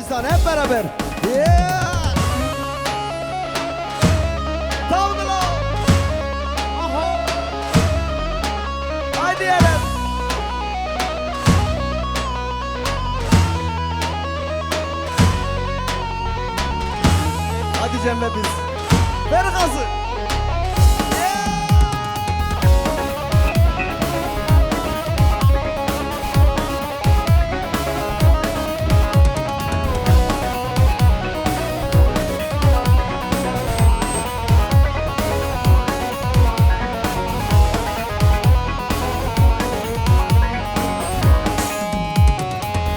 Pakistan hep beraber. Yeah! Tavdala! Aha! Haydi diyelim. Hadi Cemre biz. Ver gazı.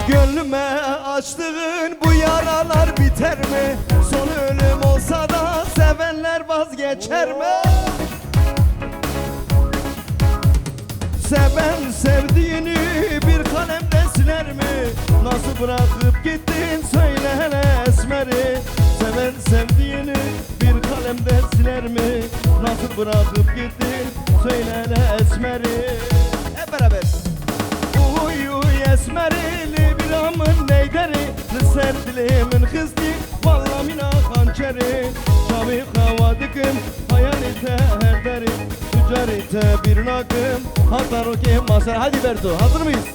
Gönlüme açtığın bu yaralar biter mi? Son ölüm olsa da sevenler vazgeçer mi? Seven sevdiğini bir kalemde siler mi? Nasıl bırakıp gittin söyle hele esmeri. Seven sevdiğini bir kalemde siler mi? Nasıl bırakıp gittin söyle hele esmeri. Hep beraber. Uy uy esmerili bir amın neyderi Lüser dilimin kızdı valla mina hançeri Çabuk havadıkım hayalite her deri Tüccarite bir nakım hatar o ki masar. Hadi Berto hazır mıyız?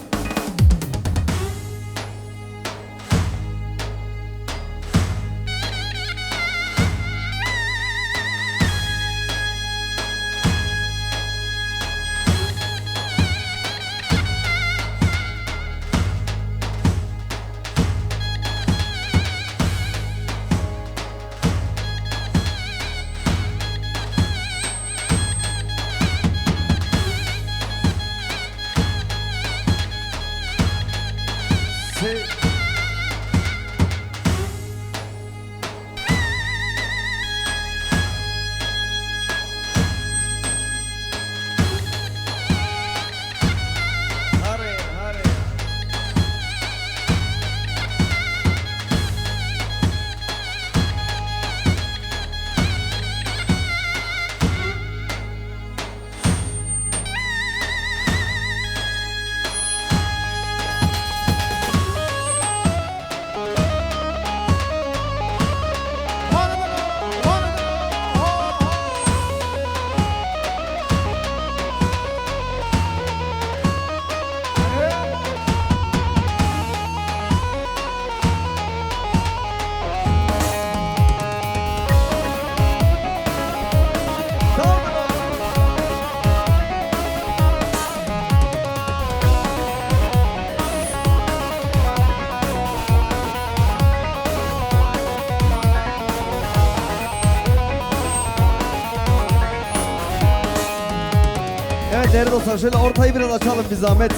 Evet değerli dostlar şöyle ortayı biraz açalım bir zahmet.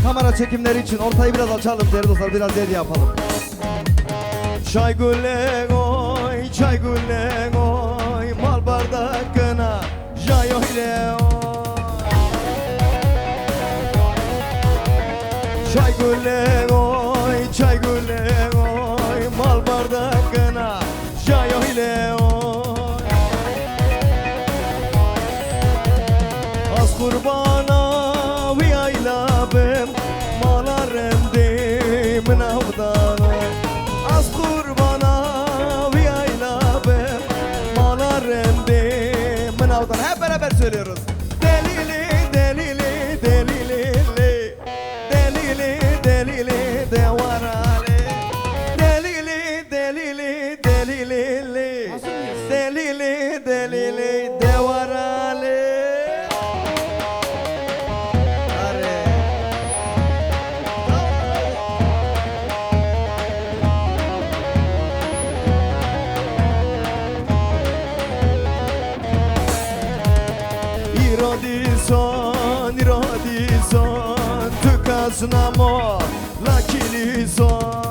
Kamera çekimleri için ortayı biraz açalım değerli dostlar, biraz yer yapalım. Çay güle oy, çay güle oy, mal bardakına jay öyle oy. Çay güle oy, çay güle oy, mal bardakına jay öyle oy. Az kurbana vi aylabım malarım demin avdan. Az kurbana vi aylabım malarım demin avdan. Hep beraber söylüyoruz. Delili delili delili delili delili devarale. Delili delili delili delili delili devarale. Irodison, tukasnamo, lakilison.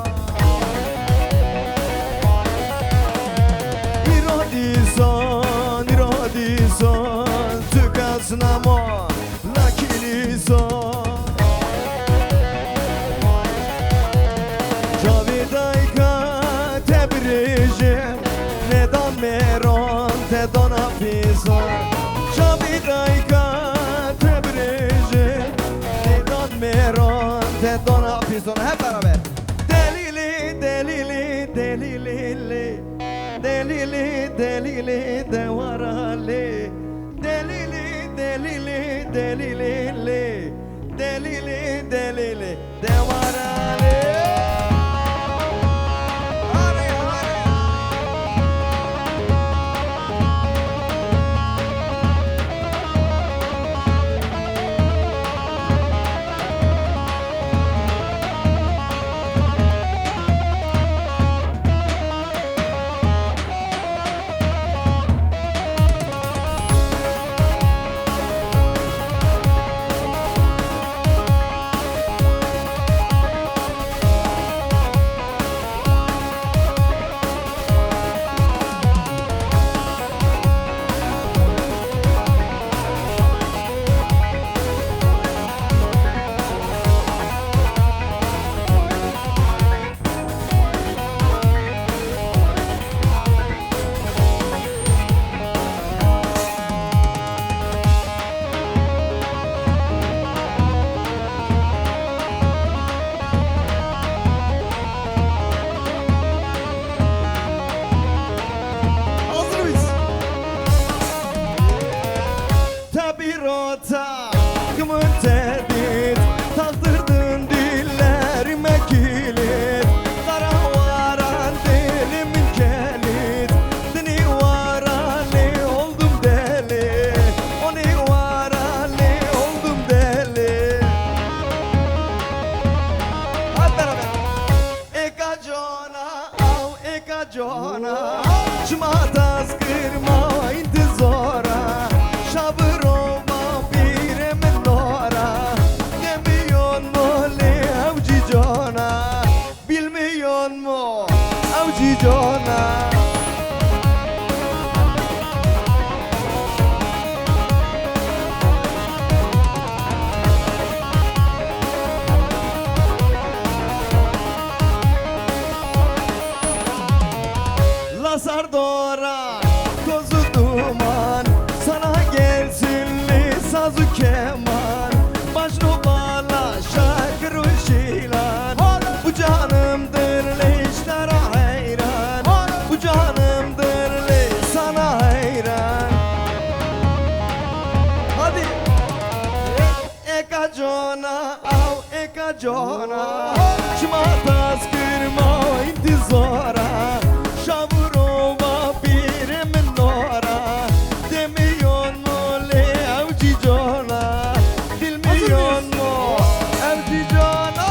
Irodison, tukasnamo, lakilison. Cavidayka tebrijim, nedan meron te donafison. Cavidayka tebrijim, nedan meron te delili delili delili devarali delili delili delili delili delili devarali. Rota kımıntedit taktırdın dillerime kilit kara varan dilimin kelit dini varali oldum deli oni varali oldum deli. Hep beraber eka jona av eka jona çmatas kırma intizora şabır bilmiyor mu avcı Jona? Lazar Dora tozu duman sana gelsinli sazı keman Majnu bala şarkı ruşilan bu canımdır leşlere hayran bu canımdır leş sana hayran. Hadi eka jona av eka jona çmatas kırma intizara şavurova birimin nora demiyor mu le avcı jona bilmiyor mu avcı jona.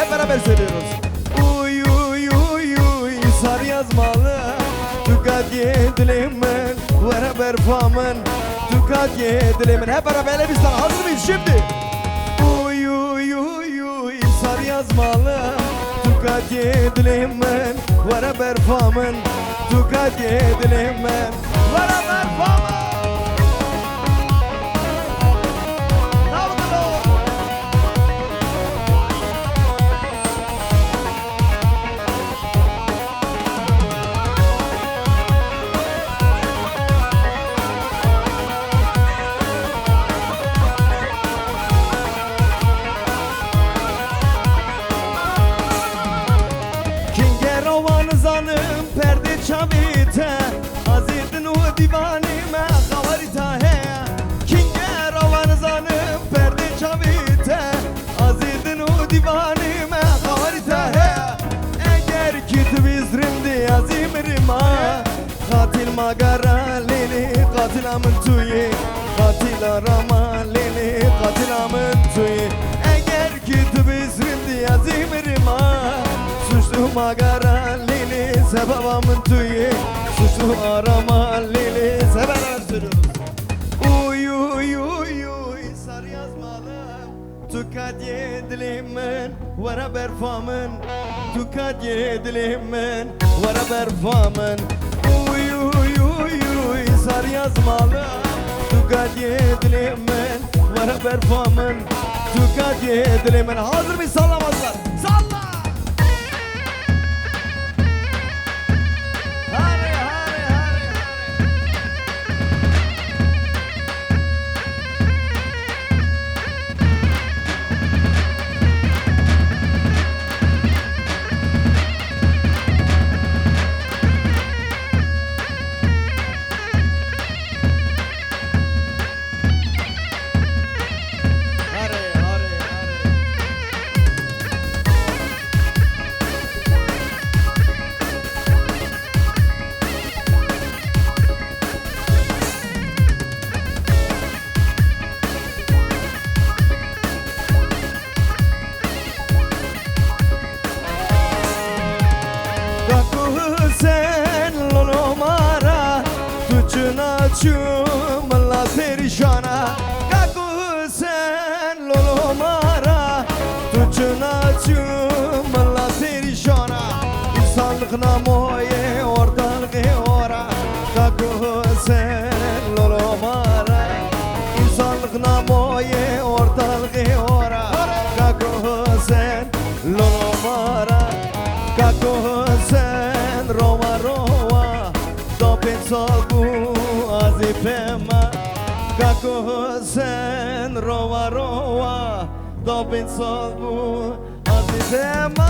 Hep beraber söylüyoruz. Uy uy uy uy sar yazmalı Tukat yedilimin beraber famen Tukat yedilimin hep beraber Elbistan hazır mıyız şimdi? Uy uy uy uy sar yazmalı Tukat yedilimin beraber famen Tukat yedilimin beraber famen. magara lili Katilamın tuyi Katil arama lili Katilamın tuyi Eğer ki tu bizrim diye zimrima Suçlu magara lili Sebebamın tuyi Suçlu arama lili Sebeber söylüyoruz Uy uy uy uy Sar yazmalım Tukat yedilimin Vara berfamın Tukat yedilimin Vara berfamın Uy uy uy uy Sar yazmalım Tukat yedilimin Vara berfamın Tukat yedilimin Hazır mıyız sallamazlar Salla Hare hare hare Çumla perişana Kaku sen lolo mara Tuçuna çumla perişana İnsanlık namoye ortalığı ora Kaku sen lolo mara İnsanlık namoye ortalığı ora Kaku sen lolo mara Kaku sen rova rova Dopin solbu azifema Kako sen rova rova Dobin solbu azifema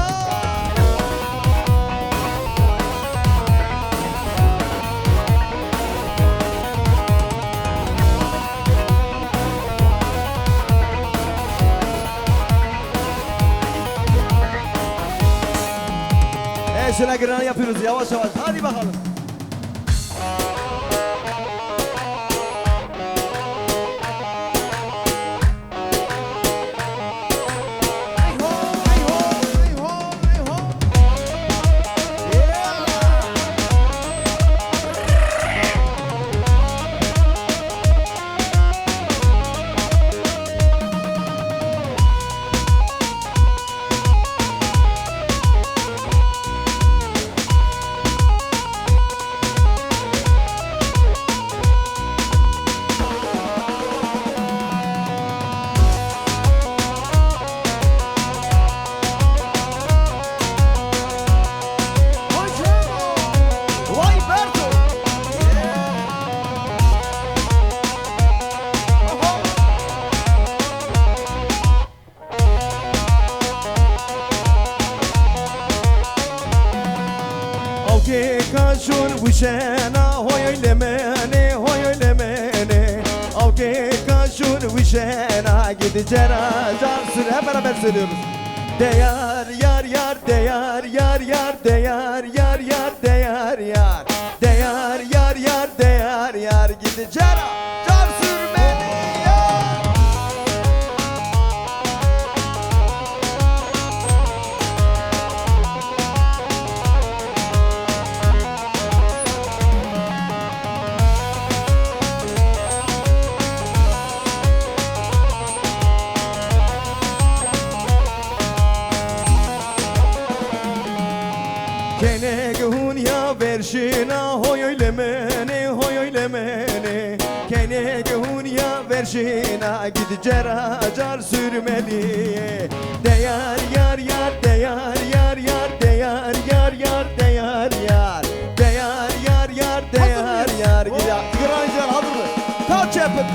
Şöyle giren yapıyoruz yavaş yavaş hadi bakalım Kaşun vişena hoylemene hoylemene Avke kaşun vişena gideceğine cansın hep beraber söylüyoruz Değer yar yar değer yar yar değer yar yar değer yar Değer yar yar değer yar gideceğine cansın beni yar Kene gehun ya verşina hoy oylemene Kene gehun ya verşina gideceğine car sürmeli Değer yar yar değer yar yar değer yar yar değer yar Değer yar yar değer yar Granger hazır mı? Kaç yapın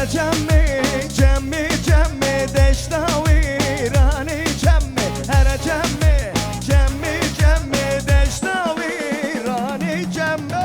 Her cemmi, cemmi, cemmi deştavirani cemmi. Her cemmi, cemmi, cemmi deştavirani cemmi.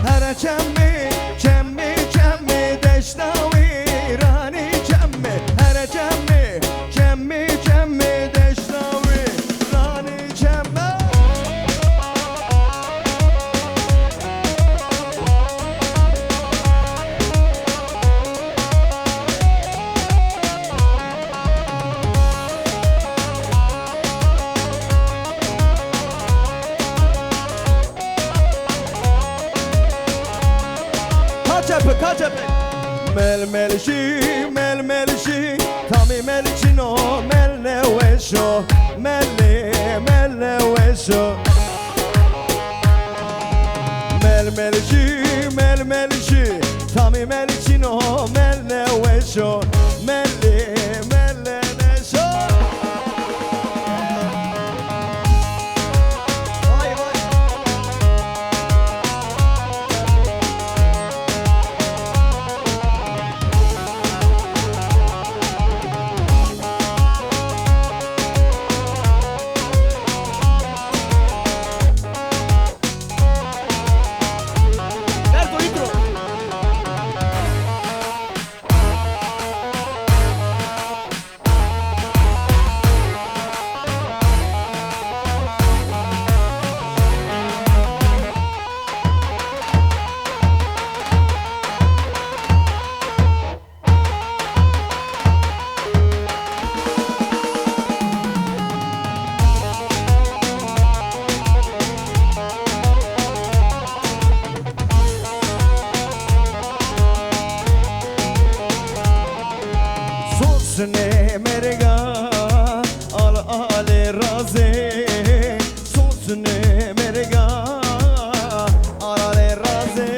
Her cemmi, cemmi, cemmi deştavirani cemmi. Her cemmi, cemmi, cemmi deştavirani cemmi. Kaçapı melmelşi Tami melçino melneveşo melneveşo melmelşi Tami melçino melneveşo melneveşo. Vay vay. Sosne merga al ale raze. Sosne merga al ale raze.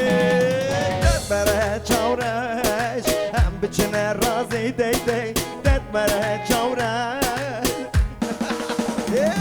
Detmere çavreş hem biçine raze dey dey. Detmere çavreş. Yeah.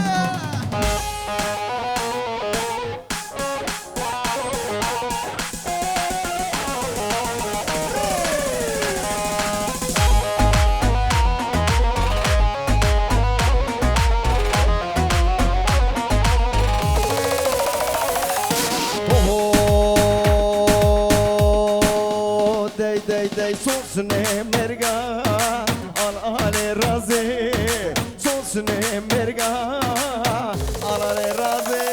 Dey sosne merga al ale raze. Sosne merga al ale raze.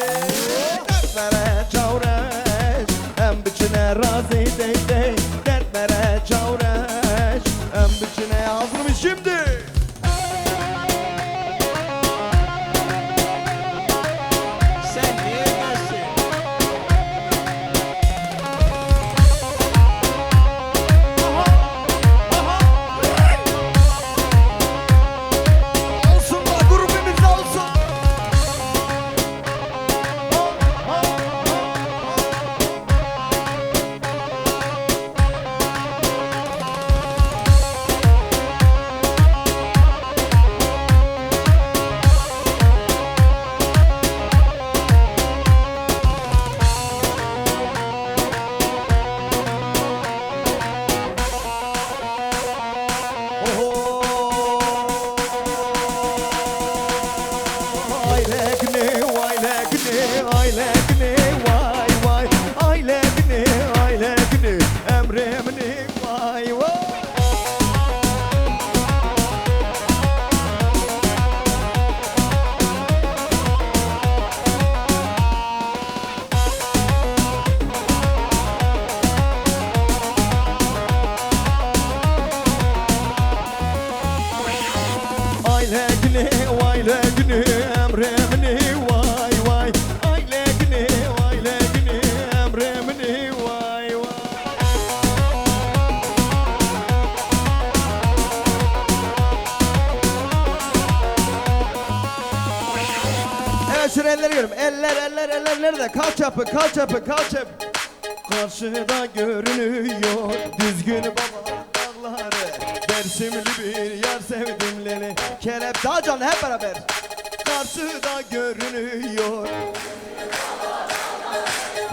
Dertlere çavreş hem biçine raze dey dey. Dertlere çavreş hem biçine. Hazır mı şimdi? Sen diyemezsin. Aylekni, emremni, vay vay. Aylekni, Hemen şöyle elleri görüyorum. Eller nerede? Kalç yapı. Karşıda görünüyor düzgün baba dağları. Dersimli bir yar sevdimleri. Kelep daha canlı hep beraber. Karşıda görünüyor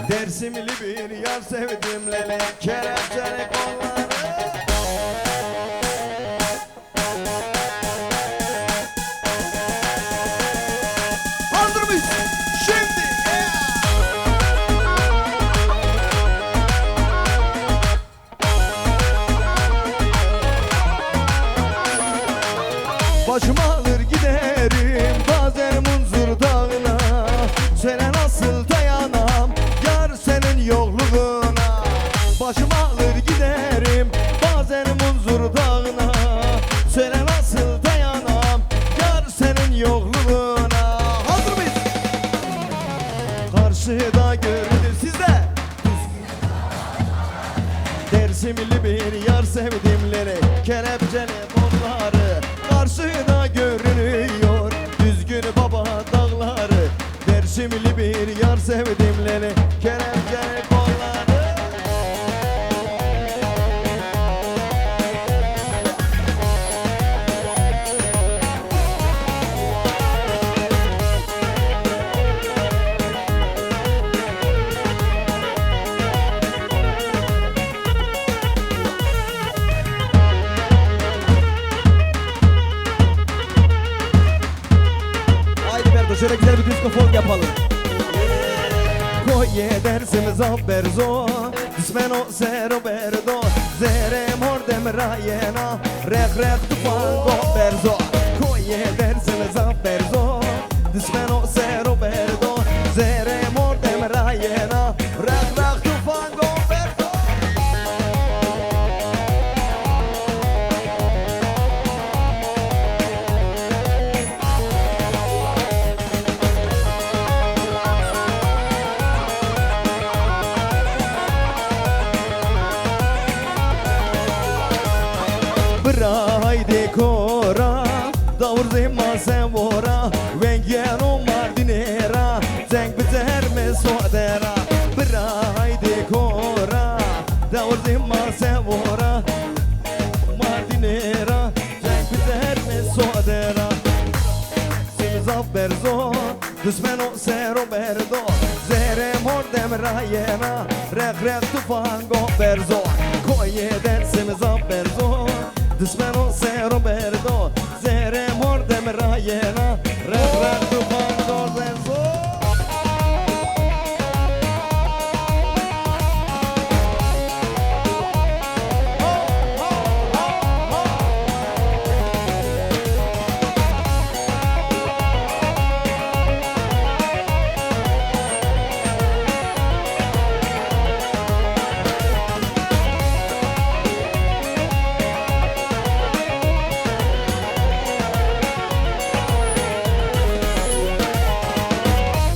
Dersimli bir yar sevdimleri. Kelepçeli kolları. Hazır mıyız? Şimdi başıma alır giderim bazen Munzur dağına. Söyle nasıl dayanam yar senin yokluğuna. Başıma alır giderim bazen Munzur dağına. Söyle nasıl dayanam yar senin yokluğuna. Hazır mıyız? Karşıda görünür sizde. Dersimli bir yar sevdimleri. Kelepçeli kolları. Karşıda görünüyor düzgün baba dağları. Dersimli bir yar sevdimleri. Kelepçeli kolları. Haydi Berdo şöyle güzel bir disco folk yapalım. Koye dersimiz avberzo Dismeno se Roberto Zere mordem rajena Rek tufan gomberzo Koye dersimiz avberzo Dismeno se Roberto Zere mordem rajena Rek tufan gomberzo. Haydi kora davur zima sevora vengeno mardinera zeng biter me sodera. Haydi kora davur zima sevora mardinera zeng biter me sodera. Simiz berzo düşmeno se Roberto zere mordem rajena rek tufan gomberzo koye dersimiz berzo Dismeno se Roberto Zere mordem rajena Rek tufan gomberzo.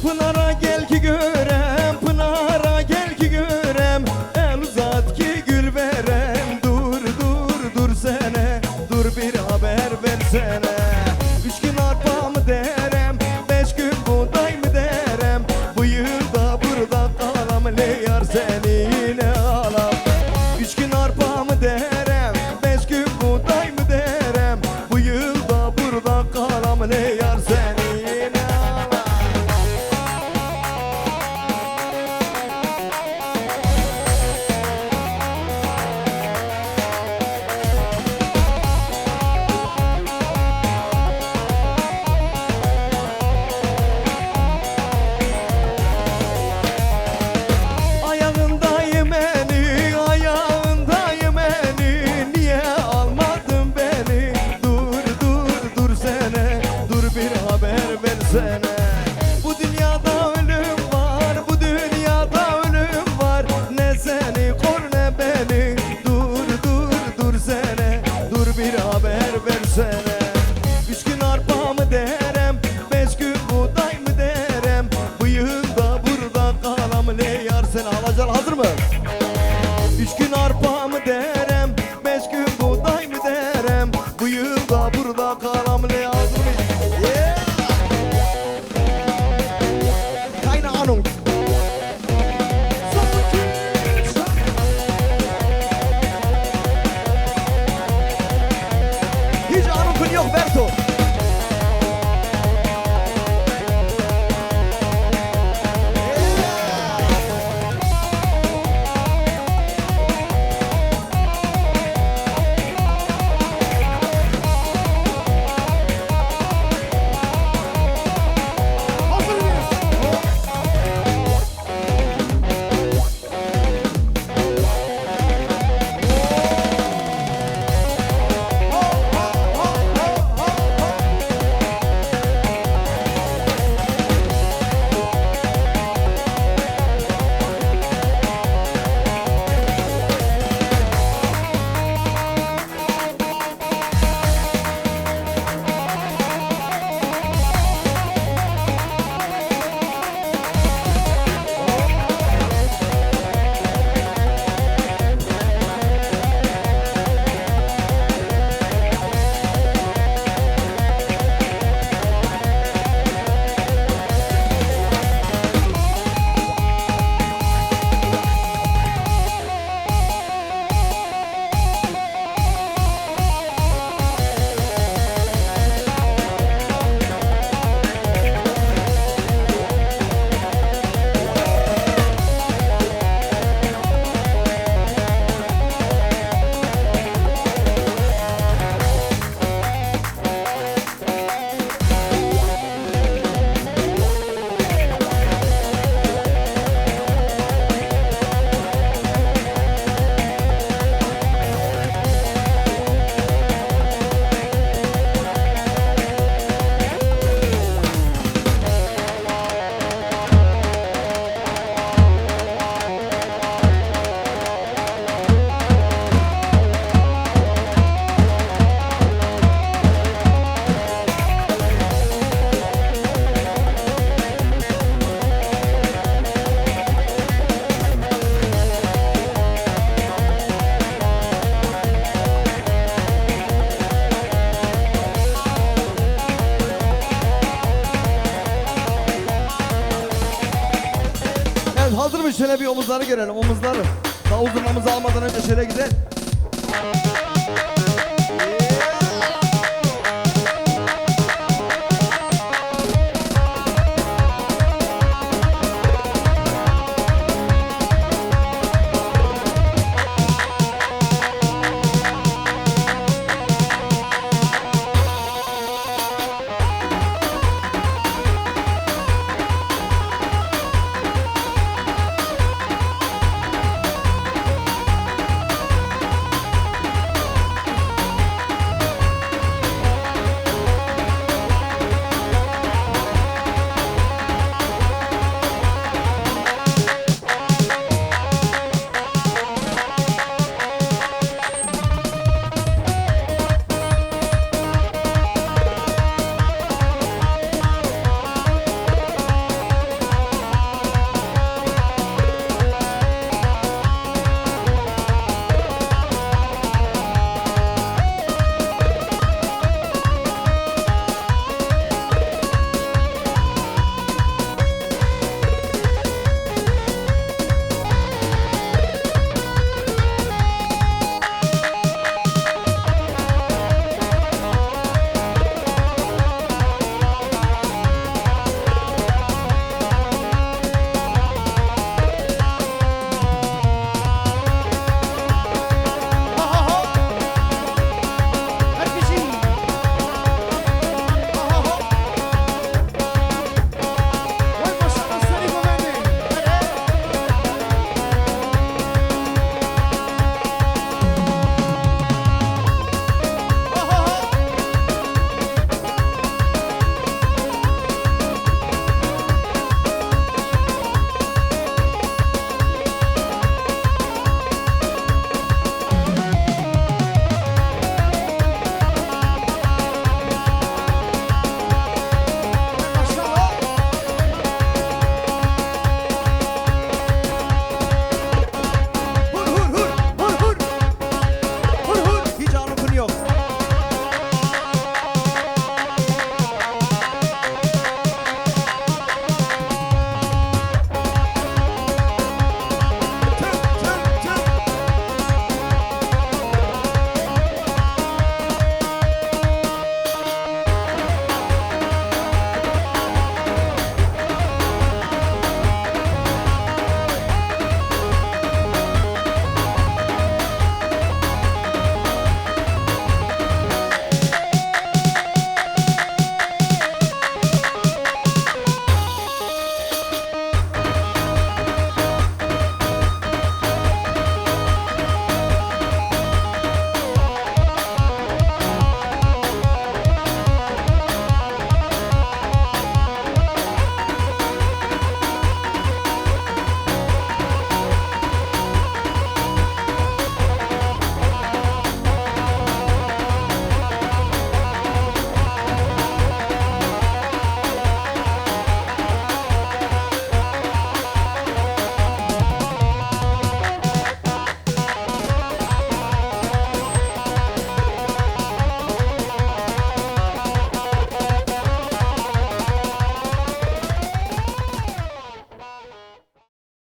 Pınara gel ki görem, Pınara gel ki görem. El uzat ki gül verem. Dur sene, dur bir haber versene. 3 gün arpa mı derem, 5 gün buğday mı derem. Bu yılda burada kalam le yar seni yine alam. 3 gün arpa mı derem, 5 gün buğday mı derem. Bu yılda burada kalam le yar seni yine alam. Ayağındayım eni, ayağındayım eni. Niye almadın beni? Dur sene, dur bir haber versene. Bu dünyada ölüm var, bu dünyada ölüm var. Ne seni kor ne beni. Dur sene, dur bir haber versene. 3 gün arpa mı derem, 5 gün buğday mı derem. Bu yılda burada kalam le yar seni alacaksın. Hazır mı? 3 gün arpa mı derem, 5 gün buğday mı derem. Bu yılda burada kalam le hazır mı? Yeah! Evet hazır mı? Şöyle bir omuzları görelim omuzları. Davul zurnamızı almadan önce şöyle gidelim.